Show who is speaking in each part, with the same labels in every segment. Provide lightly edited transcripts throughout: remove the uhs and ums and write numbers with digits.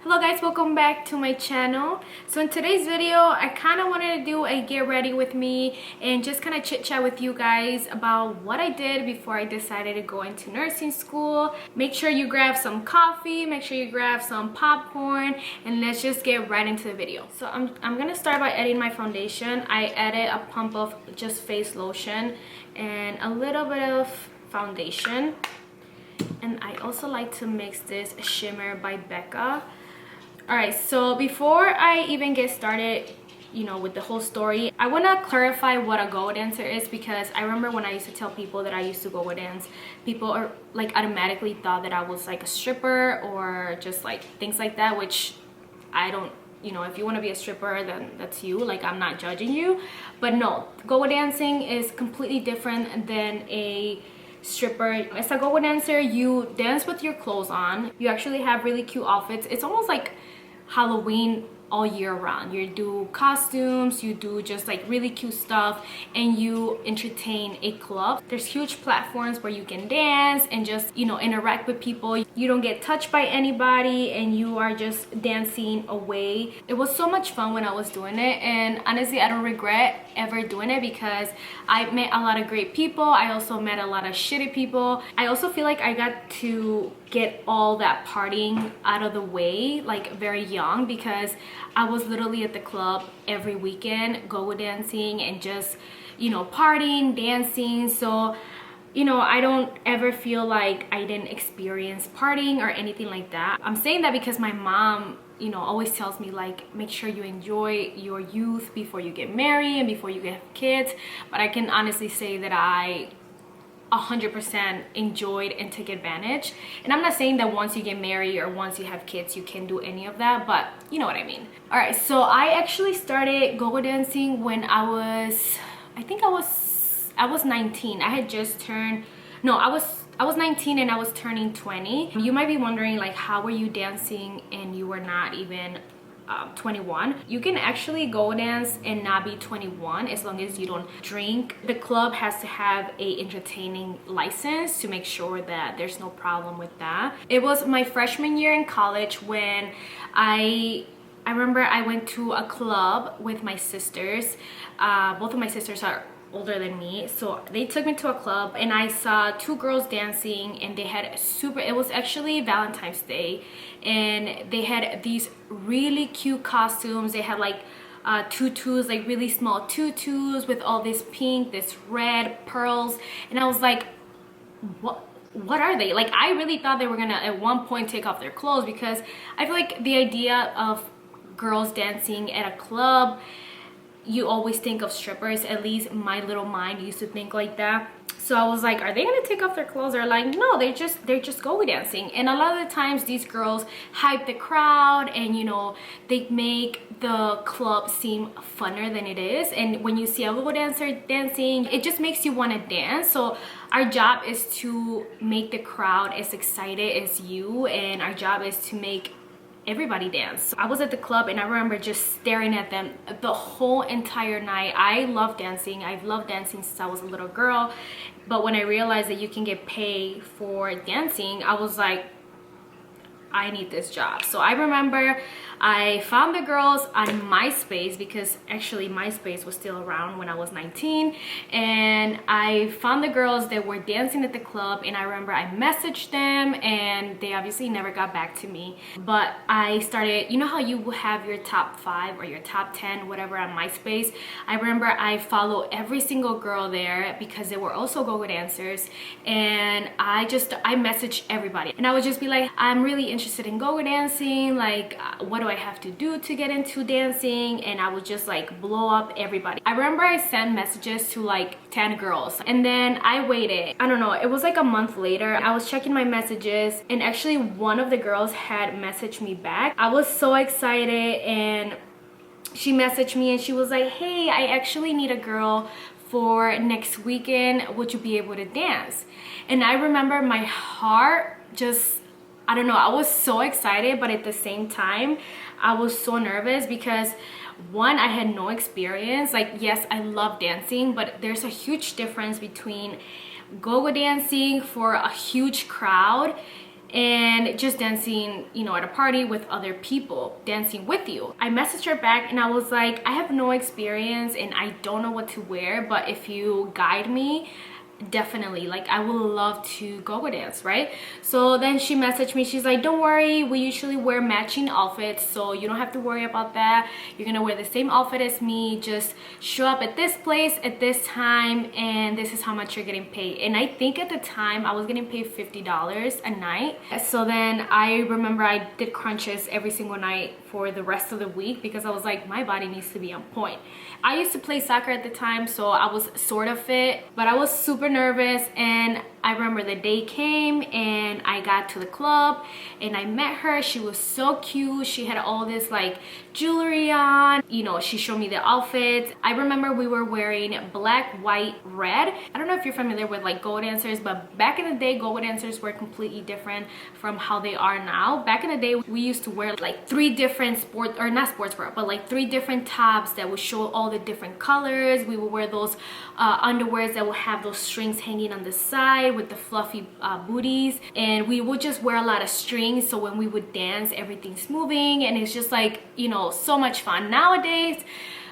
Speaker 1: Hello guys, welcome back to my channel. So in today's video I kind of wanted to do a get ready with me and just kind of chit chat with you guys about what I did before I decided to go into nursing school. Make sure you grab some coffee, make sure you grab some popcorn, and let's just get right into the video. So I'm gonna start by adding my foundation. I added a pump of just face lotion and a little bit of foundation, and I also like to mix this shimmer by Becca. Alright, so before I even get started, with the whole story, I want to clarify what a go-go dancer is, because I remember when I used to tell people that I used to go-go dance, people are like automatically thought that I was like a stripper or just like things like that, which I don't, if you want to be a stripper, then that's you, like I'm not judging you. But no, go-go dancing is completely different than a stripper. As a go-go dancer, you dance with your clothes on. You actually have really cute outfits. It's almost like Halloween all year round. You do costumes, you do just like really cute stuff, and you entertain a club. There's huge platforms where you can dance and just interact with people. You don't get touched by anybody and you are just dancing away. It was so much fun when I was doing it, and honestly I don't regret ever doing it because I met a lot of great people. I also met a lot of shitty people. I also feel like I got to get all that partying out of the way like very young, because I was literally at the club every weekend go-go dancing and just partying, dancing. So I don't ever feel like I didn't experience partying or anything like that. I'm saying that because my mom always tells me like, make sure you enjoy your youth before you get married and before you get kids. But I can honestly say that I 100% enjoyed and took advantage. And I'm not saying that once you get married or once you have kids you can do any of that, but you know what I mean. All right, so I actually started go-go dancing when I think I was 19. I had just turned, no, I was 19 and I was turning 20. You might be wondering like, how were you dancing and you were not even 21? You can actually go dance and not be 21 as long as you don't drink. The club has to have a entertaining license to make sure that there's no problem with that. It was my freshman year in college when I remember I went to a club with my sisters. Both of my sisters are older than me, so they took me to a club and I saw two girls dancing, and they had it was actually Valentine's Day, and they had these really cute costumes. They had like tutus, like really small tutus with all this pink, this red, pearls, and I was like, what are they? Like I really thought they were gonna at one point take off their clothes, because I feel like the idea of girls dancing at a club, you always think of strippers. At least my little mind used to think like that. So I was like, are they gonna take off their clothes? Or like, no, they're just go dancing. And a lot of the times these girls hype the crowd, and they make the club seem funner than it is. And when you see a go dancer dancing, it just makes you want to dance. So our job is to make the crowd as excited as you, and our job is to make everybody dance. So I was at the club and I remember just staring at them the whole entire night. I love dancing. I've loved dancing since I was a little girl, but when I realized that you can get paid for dancing, I was like, I need this job. So I remember I found the girls on MySpace, because actually MySpace was still around when I was 19, and I found the girls that were dancing at the club, and I remember I messaged them and they obviously never got back to me. But I started, how you have your top 5 or your top 10 whatever on MySpace. I remember I followed every single girl there because they were also go-go dancers, and I messaged everybody, and I would just be like, I'm really interested in go-go dancing, like what do I have to do to get into dancing? And I would just like blow up everybody. I remember I sent messages to like 10 girls, and then I waited, I don't know, it was like a month later. I was checking my messages, and actually one of the girls had messaged me back. I was so excited, and she messaged me and she was like, hey, I actually need a girl for next weekend, would you be able to dance? And I remember my heart just, I don't know, I was so excited, but at the same time I was so nervous, because one, I had no experience. Like, yes, I love dancing, but there's a huge difference between go-go dancing for a huge crowd and just dancing, you know, at a party with other people, dancing with you. I messaged her back and I was like, I have no experience and I don't know what to wear, but if you guide me, definitely, like, I would love to go dance, right? So then she messaged me, she's like, don't worry, we usually wear matching outfits, so you don't have to worry about that. You're gonna wear the same outfit as me, just show up at this place at this time, and this is how much you're getting paid. And I think at the time I was getting paid $50 a night. So then I remember I did crunches every single night for the rest of the week because I was like, my body needs to be on point. I used to play soccer at the time, so I was sort of fit, but I was super nervous. And I remember the day came and I got to the club and I met her. She was so cute. She had all this like jewelry on, you know, she showed me the outfits. I remember we were wearing black, white, red. I don't know if you're familiar with like go dancers, but back in the day, go dancers were completely different from how they are now. Back in the day, we used to wear like 3 different sport, or not sportswear, but like 3 different tops that would show all the different colors. We would wear those underwears that would have those strings hanging on the side with the fluffy booties, and we would just wear a lot of strings, so when we would dance, everything's moving, and it's just like, you know, so much fun. Nowadays,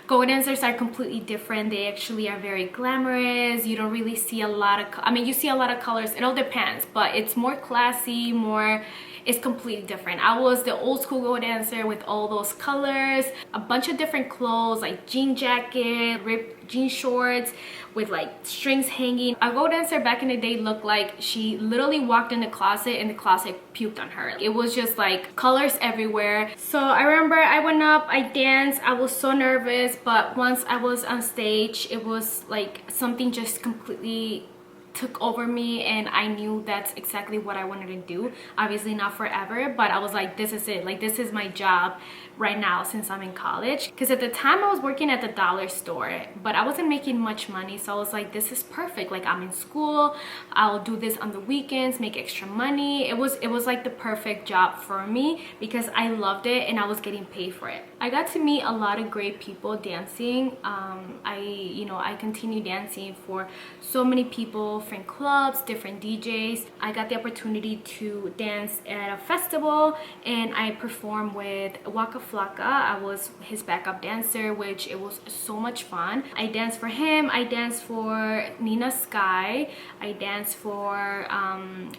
Speaker 1: go dancers are completely different. They actually are very glamorous. You don't really see a lot of, I mean, you see a lot of colors. It all depends, but it's more classy, more, it's completely different. I was the old school go dancer with all those colors, a bunch of different clothes, like jean jacket, ripped jean shorts with like strings hanging. A go dancer back in the day looked like she literally walked in the closet and the closet puked on her. It was just like colors everywhere. So I remember I went up, I danced, I was so nervous, but once I was on stage, it was like something just completely took over me, and I knew that's exactly what I wanted to do. Obviously not forever, but I was like, this is it, like this is my job right now since I'm in college. Because at the time I was working at the dollar store, but I wasn't making much money, so I was like, this is perfect, like I'm in school, I'll do this on the weekends, make extra money. It was like the perfect job for me because I loved it and I was getting paid for it. I got to meet a lot of great people dancing. I continued dancing for so many people, different clubs, different DJs. I got the opportunity to dance at a festival and I performed with Waka Flocka. I was his backup dancer, which it was so much fun. I danced for him, I danced for Nina Sky, I danced for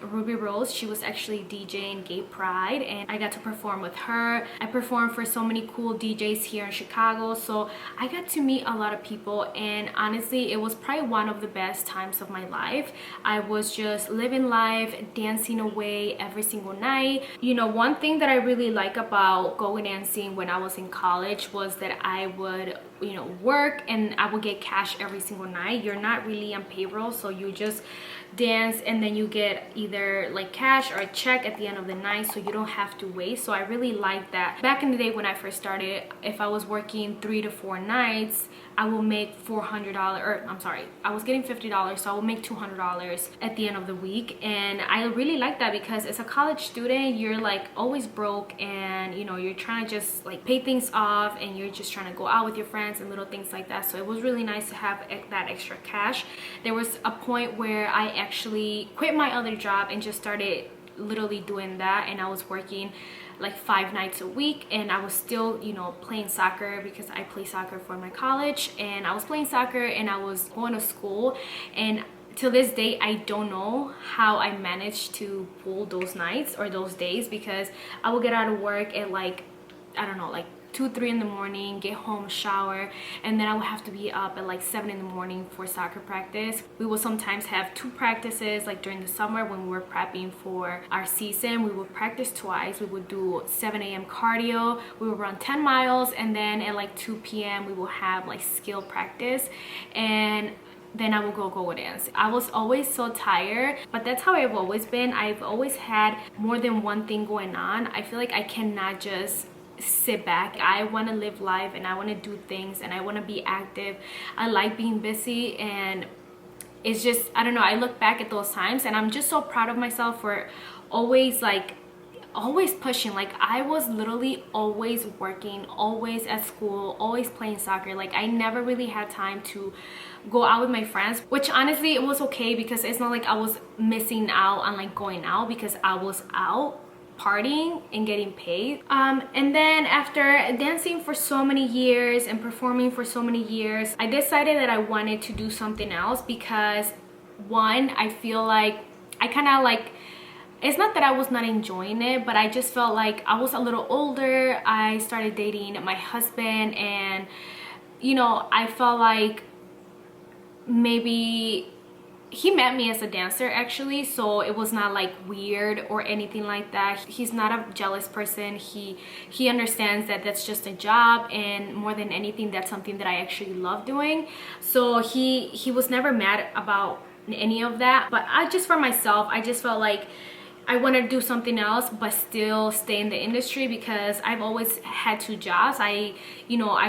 Speaker 1: Ruby Rose. She was actually DJing Gay Pride and I got to perform with her. I performed for so many cool DJs here in Chicago, so I got to meet a lot of people, and honestly it was probably one of the best times of my life. I was just living life, dancing away every single night. You know, one thing that I really like about go dancing when I was in college was that I would, you know, work and I would get cash every single night. You're not really on payroll, so you just dance and then you get either like cash or a check at the end of the night, so you don't have to wait. So I really like that. Back in the day when I first started, if I was working 3 to 4 nights, I will make $400, or I'm sorry, I was getting $50, so I will make $200 at the end of the week. And I really like that because as a college student, you're like always broke, and you know, you're trying to just like pay things off, and you're just trying to go out with your friends and little things like that. So it was really nice to have that extra cash. There was a point where I actually quit my other job and just started literally doing that, and I was working like 5 nights a week, and I was still, you know, playing soccer because I play soccer for my college, and I was playing soccer and I was going to school. And till this day, I don't know how I managed to pull those nights or those days, because I will get out of work at like, I don't know, like 2-3 in the morning, get home, shower, and then I would have to be up at like 7 in the morning for soccer practice. We will sometimes have 2 practices, like during the summer when we were prepping for our season. We would practice twice. We would do 7 a.m. cardio, we would run 10 miles, and then at like 2 p.m. we will have like skill practice, and then I will go dance. I was always so tired, but that's how I've always been. I've always had more than one thing going on. I feel like I cannot just sit back. I want to live life and I want to do things and I want to be active. I like being busy, and it's just, I don't know, I look back at those times and I'm just so proud of myself for always always pushing. Like I was literally always working, always at school, always playing soccer. Like I never really had time to go out with my friends, which honestly it was okay, because it's not like I was missing out on like going out, because I was out partying and getting paid. And then after dancing for so many years and performing for so many years, I decided that I wanted to do something else, because one, I feel like I kind of like, it's not that I was not enjoying it, but I just felt like I was a little older. I started dating my husband, and you know, I felt like maybe he met me as a dancer actually, so it was not like weird or anything like that. He's not a jealous person. He understands that that's just a job, and more than anything, that's something that I actually love doing. So he was never mad about any of that. But I just, for myself, I just felt like I wanted to do something else but still stay in the industry, because I've always had two jobs. I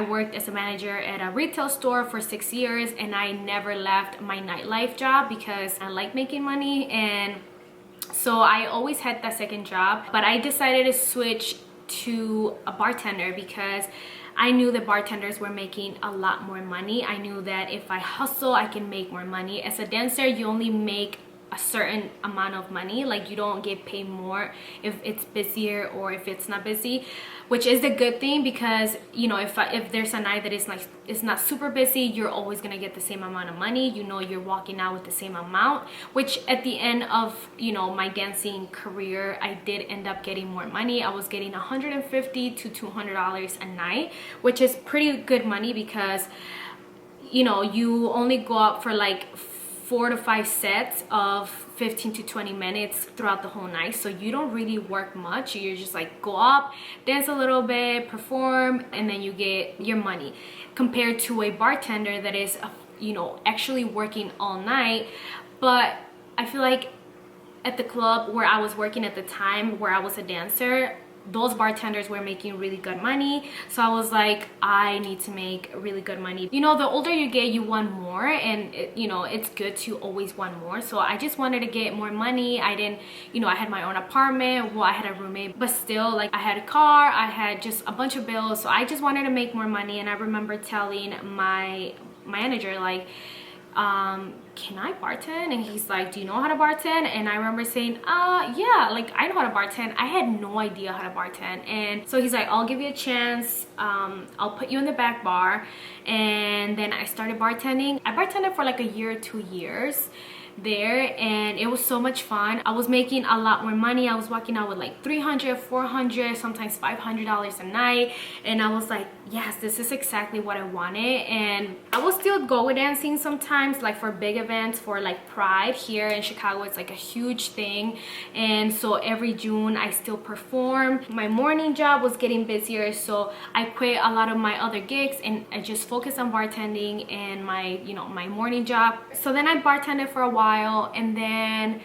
Speaker 1: worked as a manager at a retail store for 6 years, and I never left my nightlife job because I like making money. And so I always had that second job, but I decided to switch to a bartender because I knew the bartenders were making a lot more money. I knew that if I hustle, I can make more money. As a dancer, you only make a certain amount of money. Like you don't get paid more if it's busier or if it's not busy, which is a good thing, because you know, if there's a night that is like, it's not super busy, you're always gonna get the same amount of money. You know, you're walking out with the same amount, which at the end of, you know, my dancing career, I did end up getting more money. I was getting $150 to $200 a night, which is pretty good money, because you know, you only go out for like 4 to 5 sets of 15 to 20 minutes throughout the whole night, so you don't really work much. You just like go up, dance a little bit, perform, and then you get your money, compared to a bartender that is you know, actually working all night. But I feel like at the club where I was working at the time, where I was a dancer, those bartenders were making really good money. So I was like, I need to make really good money. You know, the older you get, you want more, and you know, it's good to always want more. So I just wanted to get more money. I didn't, you know, I had my own apartment. Well, I had a roommate, but still, like, I had a car, I had just a bunch of bills. So I just wanted to make more money. And I remember telling my manager, like, can I bartend? And he's like, do you know how to bartend? And I remember saying, yeah, like I know how to bartend. I had no idea how to bartend. And so he's like, I'll give you a chance. I'll put you in the back bar. And then I started bartending. I bartended for like a year or 2 years there, and it was so much fun. I was making a lot more money. I was walking out with like $300, $400, sometimes $500 a night, and I was like, yes, this is exactly what I wanted. And I will still go dancing sometimes, like for big events, for like Pride here in Chicago. It's like a huge thing, and so every June I still perform. My morning job was getting busier, so I quit a lot of my other gigs and I just focused on bartending and my, you know, my morning job. So then I bartended for a while, and then,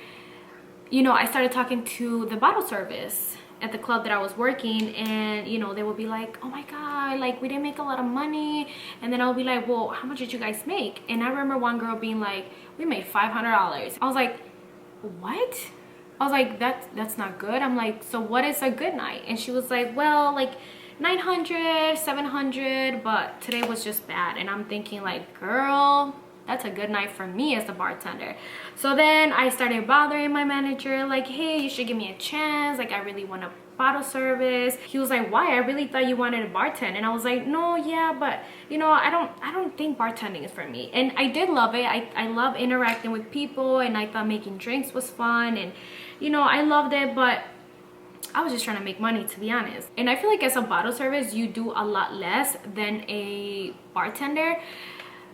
Speaker 1: you know, I started talking to the bottle service at the club that I was working, and you know, they would be like, oh my god, like we didn't make a lot of money. And then I'll be like, well, how much did you guys make? And I remember one girl being like, we made $500. I was like, what? I was like, that's not good. I'm like, so what is a good night? And she was like, well, like 900, 700, but today was just bad. And I'm thinking like, girl, that's a good night for me as a bartender. So then I started bothering my manager, like, hey, you should give me a chance. Like, I really want a bottle service. He was like, why? I really thought you wanted to bartend. And I was like, no, yeah, but you know, I don't think bartending is for me. And I did love it. I love interacting with people, and I thought making drinks was fun, and you know, I loved it, but I was just trying to make money, to be honest. And I feel like as a bottle service, you do a lot less than a bartender,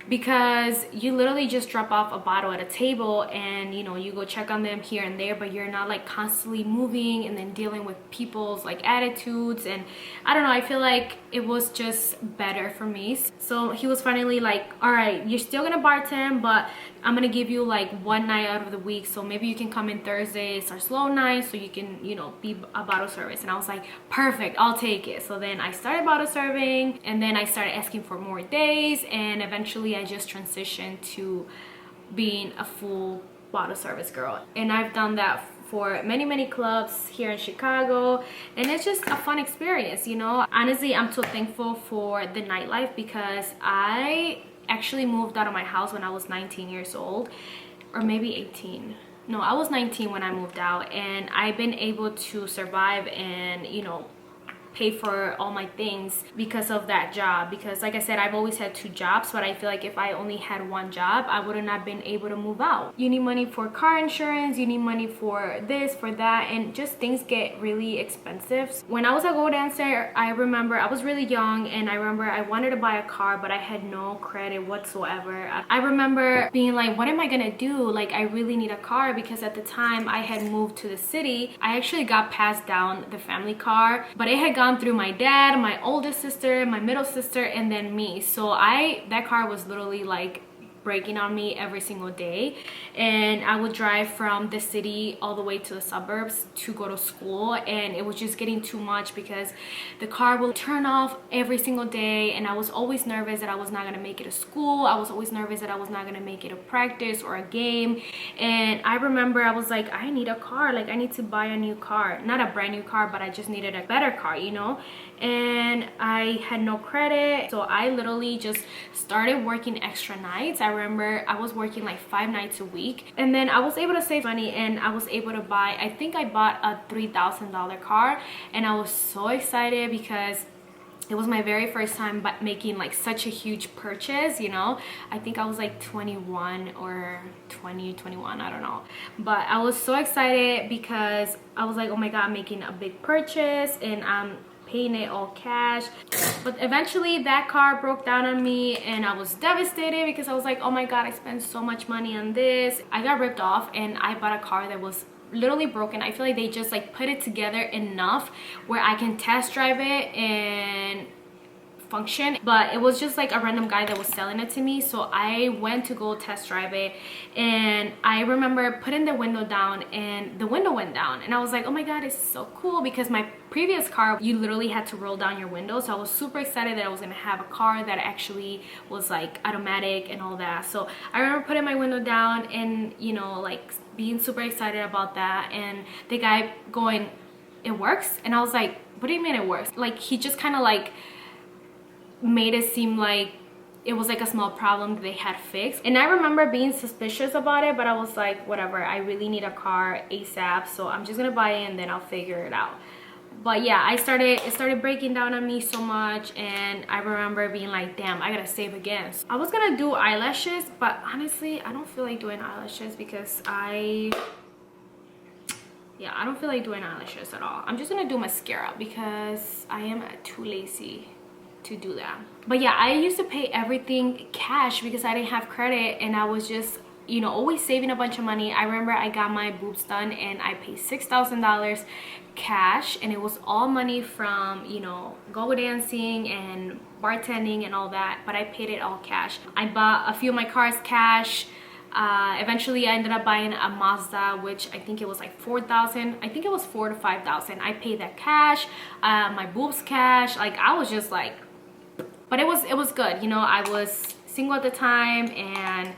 Speaker 1: because you literally just drop off a bottle at a table, and you know, you go check on them here and there, but you're not like constantly moving and then dealing with people's like attitudes. And I don't know, I feel like it was just better for me. So he was finally like, all right, you're still gonna bartend, but I'm gonna give you like one night out of the week, so maybe you can come in Thursdays or slow nights, so you can, you know, be a bottle service. And I was like, perfect, I'll take it. So then I started bottle serving, and then I started asking for more days, and eventually I just transitioned to being a full bottle service girl. And I've done that for many clubs here in Chicago, and it's just a fun experience, you know. Honestly, I'm so thankful for the nightlife because I actually moved out of my house when I was 19 years old, or maybe 18. No, I was 19 when I moved out, and I've been able to survive and, you know, pay for all my things because of that job. Because like I said, I've always had 2 jobs, but I feel like if I only had 1 job, I would have not been able to move out. You need money for car insurance, you need money for this, for that, and just things get really expensive. When I was a go dancer, I remember I was really young, and I remember I wanted to buy a car, but I had no credit whatsoever. I remember being like, what am I gonna do? Like, I really need a car, because at the time I had moved to the city. I actually got passed down the family car, but it had gone through my dad, my oldest sister, my middle sister, and then me. So that car was literally like breaking on me every single day, and I would drive from the city all the way to the suburbs to go to school, and it was just getting too much because the car will turn off every single day, and I was always nervous that I was not going to make it to school. I was always nervous that I was not going to make it to practice or a game. And I remember I was like, I need a car, like I need to buy a new car, not a brand new car, but I just needed a better car, you know. And I had no credit, so I literally just started working extra nights. I remember I was working like 5 nights a week, and then I was able to save money, and I was able to buy, I think I bought a $3,000 car, and I was so excited because it was my very first time making like such a huge purchase, you know. I think I was like 21 or 21, I don't know, but I was so excited because I was like, oh my god, I'm making a big purchase, and I'm paying it all cash. But eventually that car broke down on me, and I was devastated because I was like, oh my god, I spent so much money on this. I got ripped off, and I bought a car that was literally broken. I feel like they just like put it together enough where I can test drive it and function, but it was just like a random guy that was selling it to me. So I went to go test drive it, and I remember putting the window down, and the window went down, and I was like, oh my god, it's so cool, because my previous car, you literally had to roll down your window. So I was super excited that I was gonna have a car that actually was like automatic and all that. So I remember putting my window down and, you know, like being super excited about that, and the guy going, it works? And I was like, what do you mean it works? Like, he just kind of like made it seem like it was like a small problem that they had fixed. And I remember being suspicious about it, but I was like, whatever, I really need a car ASAP, so I'm just gonna buy it and then I'll figure it out. But yeah, it started breaking down on me so much, and I remember being like, damn, I gotta save again. So I was gonna do eyelashes, but honestly I don't feel like doing eyelashes because I don't feel like doing eyelashes at all. I'm just gonna do mascara because I am too lazy to do that. But yeah, I used to pay everything cash because I didn't have credit, and I was just, you know, always saving a bunch of money. I remember I got my boobs done and I paid $6,000 cash, and it was all money from, you know, go dancing and bartending and all that, but I paid it all cash. I bought a few of my cars cash. Eventually I ended up buying a Mazda, which I think it was like 4,000. I think it was 4 to 5,000. I paid that cash. My boobs cash. Like, I was just like, but it was good, you know. I was single at the time and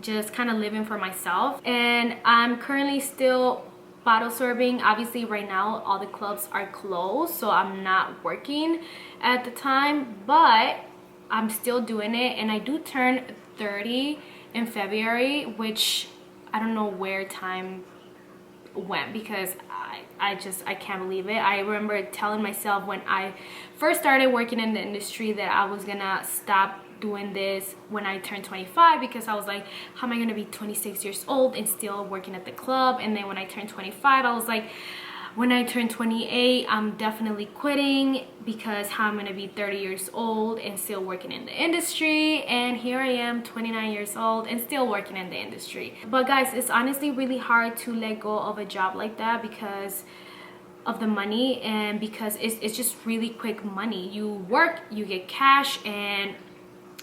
Speaker 1: just kind of living for myself, and I'm currently still bottle serving. Obviously right now all the clubs are closed, so I'm not working at the time, but I'm still doing it. And I do turn 30 in February, which I don't know where time went, because I can't believe it. I remember telling myself when I first started working in the industry that I was gonna stop doing this when I turned 25, because I was like, how am I gonna be 26 years old and still working at the club? And then when I turned 25, I was like, when I turn 28, I'm definitely quitting, because how I'm gonna be 30 years old and still working in the industry. And here I am, 29 years old and still working in the industry. But guys, it's honestly really hard to let go of a job like that because of the money, and because it's just really quick money. You work, you get cash, and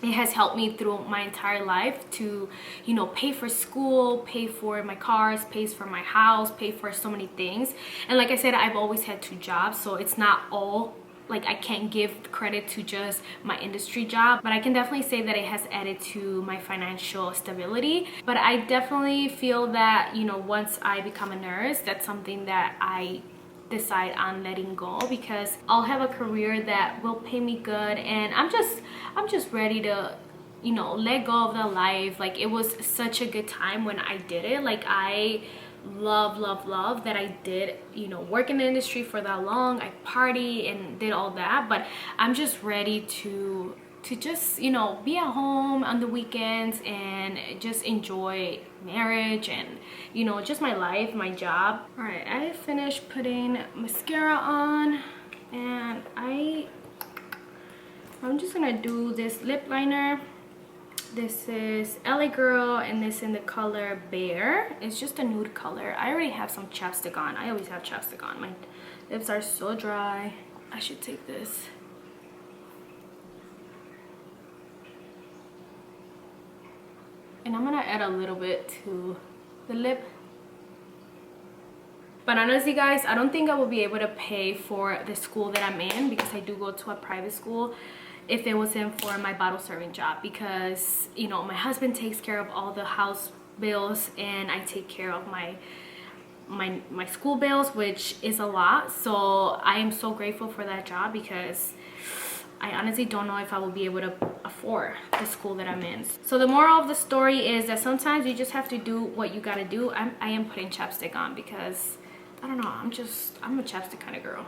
Speaker 1: it has helped me through my entire life to, you know, pay for school, pay for my cars, pays for my house, pay for so many things. And like I said, I've always had 2 jobs, so it's not all like I can't give credit to just my industry job, but I can definitely say that it has added to my financial stability. But I definitely feel that, you know, once I become a nurse, that's something that I decide on letting go, because I'll have a career that will pay me good, and I'm just ready to, you know, let go of the life. Like, it was such a good time when I did it. Like, I love that I did, you know, work in the industry for that long. I party and did all that, but I'm just ready to just, you know, be at home on the weekends and just enjoy marriage and, you know, just my life, my job. All right, I finished putting mascara on, and I'm just gonna do this lip liner. This is LA Girl, and this in the color Bear. It's just a nude color. I already have some chapstick on. I always have chapstick on. My lips are so dry. I should take this. And I'm gonna add a little bit to the lip. But honestly, guys, I don't think I will be able to pay for the school that I'm in, because I do go to a private school, if it wasn't for my bottle serving job, because, you know, my husband takes care of all the house bills and I take care of my school bills, which is a lot. So I am so grateful for that job, because I honestly don't know if I will be able to afford the school that I'm in. So the moral of the story is that sometimes you just have to do what you gotta do. I am putting chapstick on because, I don't know, I'm a chapstick kind of girl.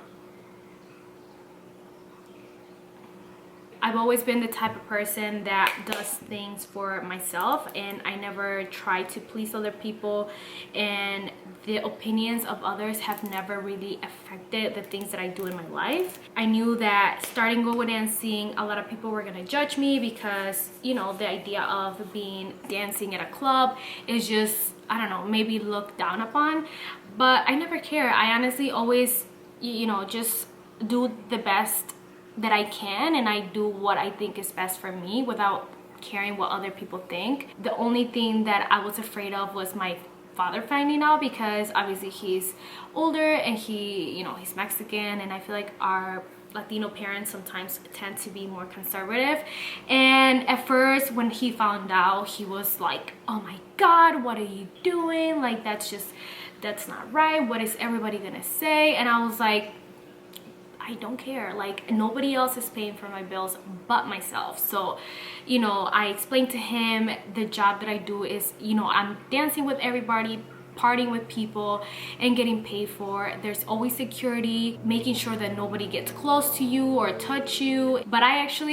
Speaker 1: I've always been the type of person that does things for myself, and I never try to please other people, and the opinions of others have never really affected the things that I do in my life. I knew that starting go-go dancing, a lot of people were gonna judge me, because, you know, the idea of being dancing at a club is just, I don't know, maybe looked down upon. But I never care. I honestly always, you know, just do the best that I can, and I do what I think is best for me without caring what other people think. The only thing that I was afraid of was my father finding out, because obviously he's older and he, you know, he's Mexican, and I feel like our Latino parents sometimes tend to be more conservative. And at first when he found out, he was like, oh my god, what are you doing? Like, that's not right. What is everybody gonna say? And I was like, I don't care. Like, nobody else is paying for my bills but myself. So, you know, I explained to him the job that I do is, you know, I'm dancing with everybody, partying with people, and getting paid for. There's always security, making sure that nobody gets close to you or touch you. But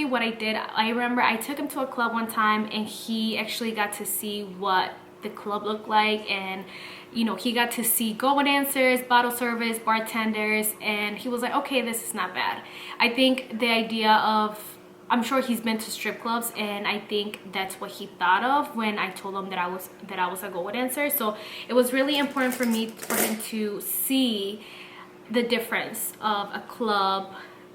Speaker 1: what I did, I remember I took him to a club one time, and he actually got to see what the club looked like, and, you know, he got to see go-go dancers, bottle service, bartenders, and he was like, okay, this is not bad. I think the idea of, I'm sure he's been to strip clubs, and I think that's what he thought of when I told him that I was a go-go dancer. So it was really important for me, for him to see the difference of a club,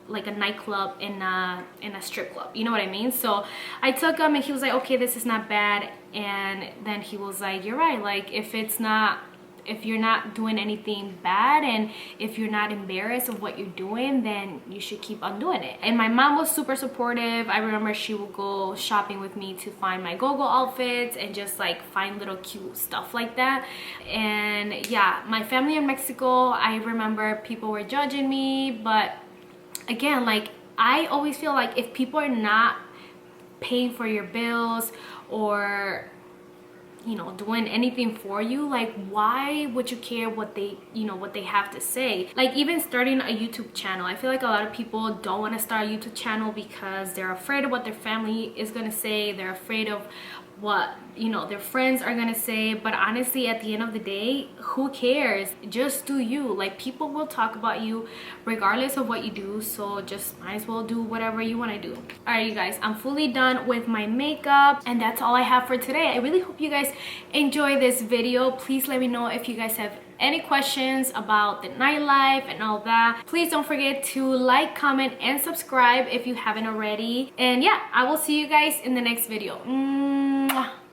Speaker 1: like a nightclub, in a strip club, you know what I mean? So I took him, and he was like, okay, this is not bad. And then he was like, you're right. Like, if you're not doing anything bad, and if you're not embarrassed of what you're doing, then you should keep on doing it. And my mom was super supportive. I remember she would go shopping with me to find my go-go outfits, and just like find little cute stuff like that. And yeah, my family in Mexico, I remember people were judging me, but again, like, I always feel like if people are not paying for your bills, or, you know, doing anything for you, like, why would you care what they, you know, what they have to say? Like, even starting a YouTube channel, I feel like a lot of people don't want to start a YouTube channel because they're afraid of what their family is gonna say. They're afraid of what, you know, their friends are gonna say. But honestly, at the end of the day, who cares? Just do you. Like, people will talk about you regardless of what you do, so just might as well do whatever you want to do. All right, you guys, I'm fully done with my makeup, and that's all I have for today. I really hope you guys enjoy this video. Please let me know if you guys have any questions about the nightlife and all that. Please don't forget to like, comment, and subscribe if you haven't already. And yeah, I will see you guys in the next video. Mwah.